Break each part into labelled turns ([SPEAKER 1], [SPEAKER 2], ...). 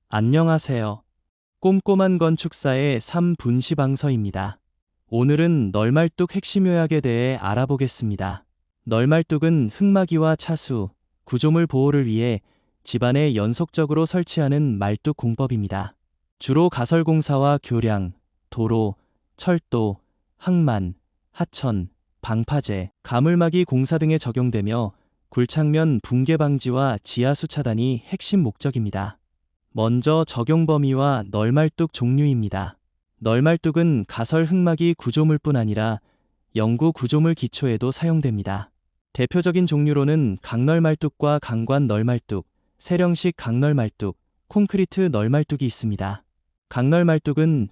[SPEAKER 1] 안녕하세요. 꼼꼼한 건축사의 3분시방서입니다. 오늘은 널말뚝 핵심 요약에 대해 알아보겠습니다. 널말뚝은 흙막이와 차수, 구조물 보호를 위해 집안에 연속적으로 설치하는 말뚝 공법입니다. 주로 가설공사와 교량, 도로, 철도, 항만, 하천, 방파제, 가물막이 공사 등에 적용되며 굴착면 붕괴 방지와 지하수 차단이 핵심 목적입니다. 먼저 적용 범위와 널말뚝 종류입니다. 널말뚝은 가설 흙막이 구조물뿐 아니라 영구 구조물 기초에도 사용됩니다. 대표적인 종류로는 강널말뚝과 강관 널말뚝, 세령식 강널말뚝, 콘크리트 널말뚝이 있습니다. 강널말뚝은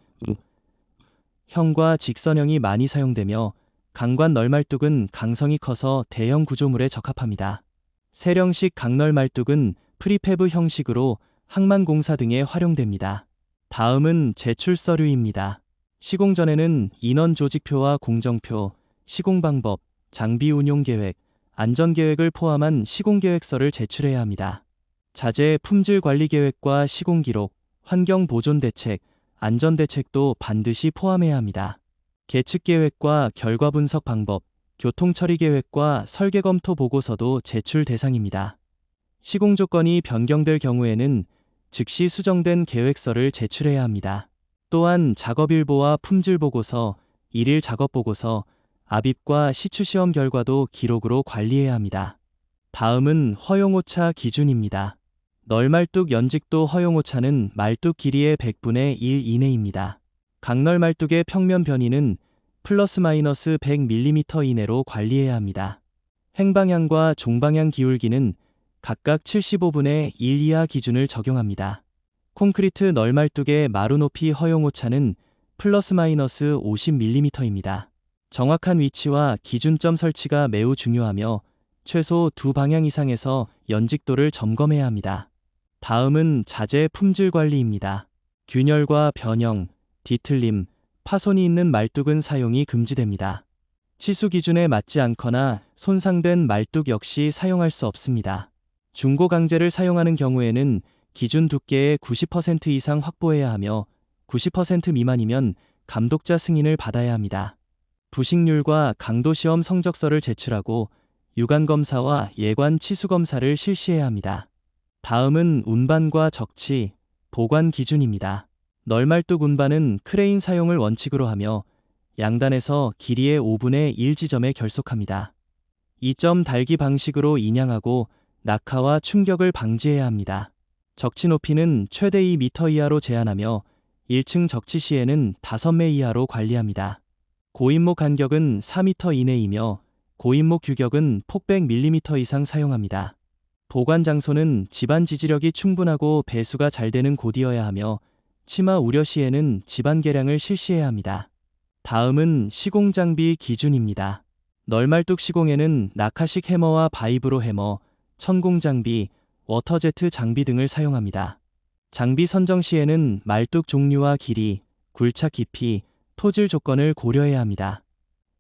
[SPEAKER 1] 형과 직선형이 많이 사용되며 강관 널말뚝은 강성이 커서 대형 구조물에 적합합니다. 세령식 강널말뚝은 프리패브 형식으로 항만공사 등에 활용됩니다. 다음은 제출 서류입니다. 시공 전에는 인원 조직표와 공정표, 시공 방법, 장비 운용 계획, 안전 계획을 포함한 시공 계획서를 제출해야 합니다. 자재 품질 관리 계획과 시공 기록, 환경 보존 대책, 안전 대책도 반드시 포함해야 합니다. 계측 계획과 결과 분석 방법, 교통 처리 계획과 설계 검토 보고서도 제출 대상입니다. 시공 조건이 변경될 경우에는 즉시 수정된 계획서를 제출해야 합니다. 또한 작업일보와 품질보고서, 일일 작업보고서, 압입과 시추시험 결과도 기록으로 관리해야 합니다. 다음은 허용오차 기준입니다. 널말뚝 연직도 허용오차는 말뚝 길이의 100분의 1 이내입니다. 강널말뚝의 평면 변이는 플러스 마이너스 100mm 이내로 관리해야 합니다. 행방향과 종방향 기울기는 각각 75분의 1 이하 기준을 적용합니다. 콘크리트 널말뚝의 마루 높이 허용오차는 플러스 마이너스 50mm입니다. 정확한 위치와 기준점 설치가 매우 중요하며 최소 두 방향 이상에서 연직도를 점검해야 합니다. 다음은 자재 품질 관리입니다. 균열과 변형, 뒤틀림, 파손이 있는 말뚝은 사용이 금지됩니다. 치수 기준에 맞지 않거나 손상된 말뚝 역시 사용할 수 없습니다. 중고 강재를 사용하는 경우에는 기준 두께의 90% 이상 확보해야 하며 90% 미만이면 감독자 승인을 받아야 합니다. 부식률과 강도 시험 성적서를 제출하고 유관 검사와 예관 치수 검사를 실시해야 합니다. 다음은 운반과 적치, 보관 기준입니다. 널말뚝 운반은 크레인 사용을 원칙으로 하며 양단에서 길이의 5분의 1 지점에 결속합니다. 2점 달기 방식으로 인양하고 낙하와 충격을 방지해야 합니다. 적치 높이는 최대 2m 이하로 제한하며 1층 적치 시에는 5매 이하로 관리합니다. 고인목 간격은 4m 이내이며 고인목 규격은 폭 100mm 이상 사용합니다. 보관 장소는 집안 지지력이 충분하고 배수가 잘 되는 곳이어야 하며 치마 우려 시에는 집안 개량을 실시해야 합니다. 다음은 시공 장비 기준입니다. 널말뚝 시공에는 낙하식 해머와 바이브로 해머, 천공 장비, 워터제트 장비 등을 사용합니다. 장비 선정 시에는 말뚝 종류와 길이, 굴착 깊이, 토질 조건을 고려해야 합니다.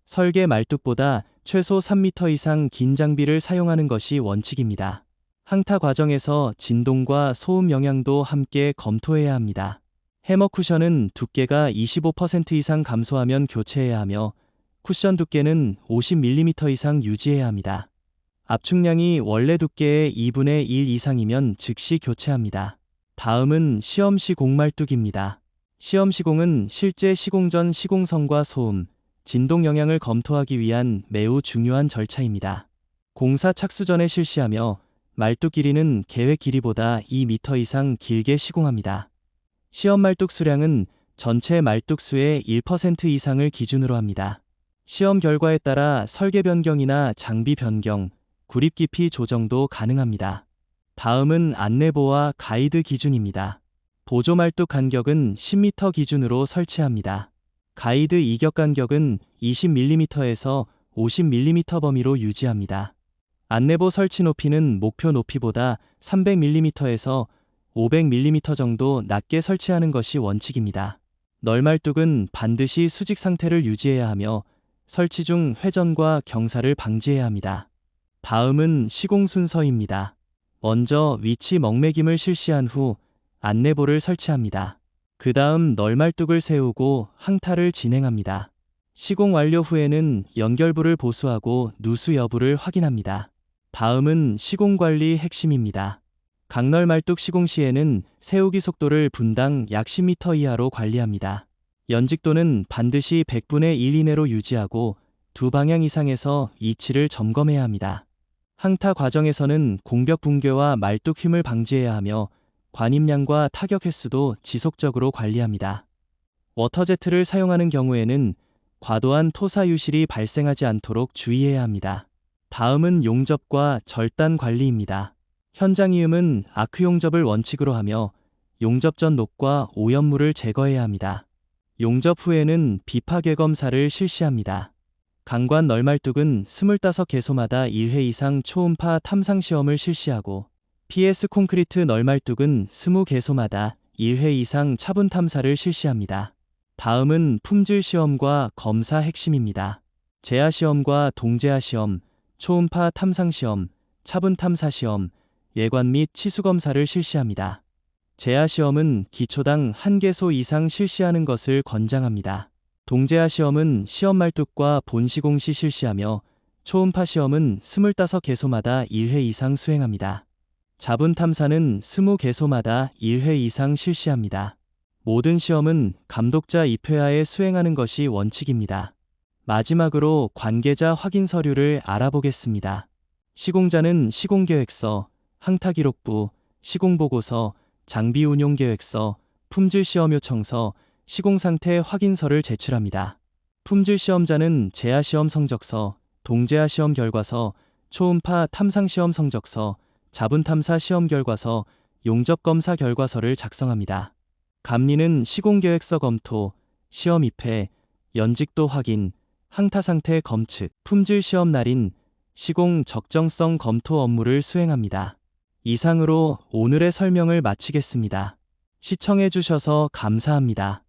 [SPEAKER 1] 설계 말뚝보다 최소 3m 이상 긴 장비를 사용하는 것이 원칙입니다. 항타 과정에서 진동과 소음 영향도 함께 검토해야 합니다. 해머 쿠션은 두께가 25% 이상 감소하면 교체해야 하며 쿠션 두께는 50mm 이상 유지해야 합니다. 압축량이 원래 두께의 2분의 1 이상이면 즉시 교체합니다. 다음은 시험 시공 말뚝입니다. 시험 시공은 실제 시공 전 시공성과 소음, 진동 영향을 검토하기 위한 매우 중요한 절차입니다. 공사 착수 전에 실시하며 말뚝 길이는 계획 길이보다 2m 이상 길게 시공합니다. 시험 말뚝 수량은 전체 말뚝 수의 1% 이상을 기준으로 합니다. 시험 결과에 따라 설계 변경이나 장비 변경, 구립 깊이 조정도 가능합니다. 다음은 안내보와 가이드 기준입니다. 보조 말뚝 간격은 10m 기준으로 설치합니다. 가이드 이격 간격은 20mm에서 50mm 범위로 유지합니다. 안내보 설치 높이는 목표 높이보다 300mm에서 500mm 정도 낮게 설치하는 것이 원칙입니다. 널말뚝은 반드시 수직 상태를 유지해야 하며 설치 중 회전과 경사를 방지해야 합니다. 다음은 시공 순서입니다. 먼저 위치 먹매김을 실시한 후 안내보를 설치합니다. 그 다음 널말뚝을 세우고 항타를 진행합니다. 시공 완료 후에는 연결부를 보수하고 누수 여부를 확인합니다. 다음은 시공관리 핵심입니다. 강널말뚝 시공 시에는 세우기 속도를 분당 약 10m 이하로 관리합니다. 연직도는 반드시 100분의 1 이내로 유지하고 두 방향 이상에서 이치를 점검해야 합니다. 항타 과정에서는 공벽 붕괴와 말뚝 힘을 방지해야 하며 관입량과 타격 횟수도 지속적으로 관리합니다. 워터제트를 사용하는 경우에는 과도한 토사 유실이 발생하지 않도록 주의해야 합니다. 다음은 용접과 절단 관리입니다. 현장 이음은 아크 용접을 원칙으로 하며 용접 전 녹과 오염물을 제거해야 합니다. 용접 후에는 비파괴 검사를 실시합니다. 강관 널말뚝은 25개소마다 1회 이상 초음파 탐상 시험을 실시하고 PS 콘크리트 널말뚝은 20개소마다 1회 이상 차분 탐사를 실시합니다. 다음은 품질 시험과 검사 핵심입니다. 제하 시험과 동제하 시험, 초음파 탐상 시험, 차분 탐사 시험, 예관 및 치수 검사를 실시합니다. 제하 시험은 기초당 1개소 이상 실시하는 것을 권장합니다. 동제하 시험은 시험 말뚝과 본 시공 시 실시하며 초음파 시험은 25개소마다 1회 이상 수행합니다. 자분 탐사는 20개소마다 1회 이상 실시합니다. 모든 시험은 감독자 입회하에 수행하는 것이 원칙입니다. 마지막으로 관계자 확인 서류를 알아보겠습니다. 시공자는 시공계획서, 항타기록부, 시공보고서, 장비운용계획서, 품질시험요청서, 시공상태 확인서를 제출합니다. 품질시험자는 제하시험 성적서, 동제하시험 결과서, 초음파 탐상시험 성적서, 자분탐사 시험 결과서, 용접검사 결과서를 작성합니다. 감리는 시공계획서 검토, 시험 입회, 연직도 확인, 항타상태 검측, 품질시험 날인, 시공 적정성 검토 업무를 수행합니다. 이상으로 오늘의 설명을 마치겠습니다. 시청해 주셔서 감사합니다.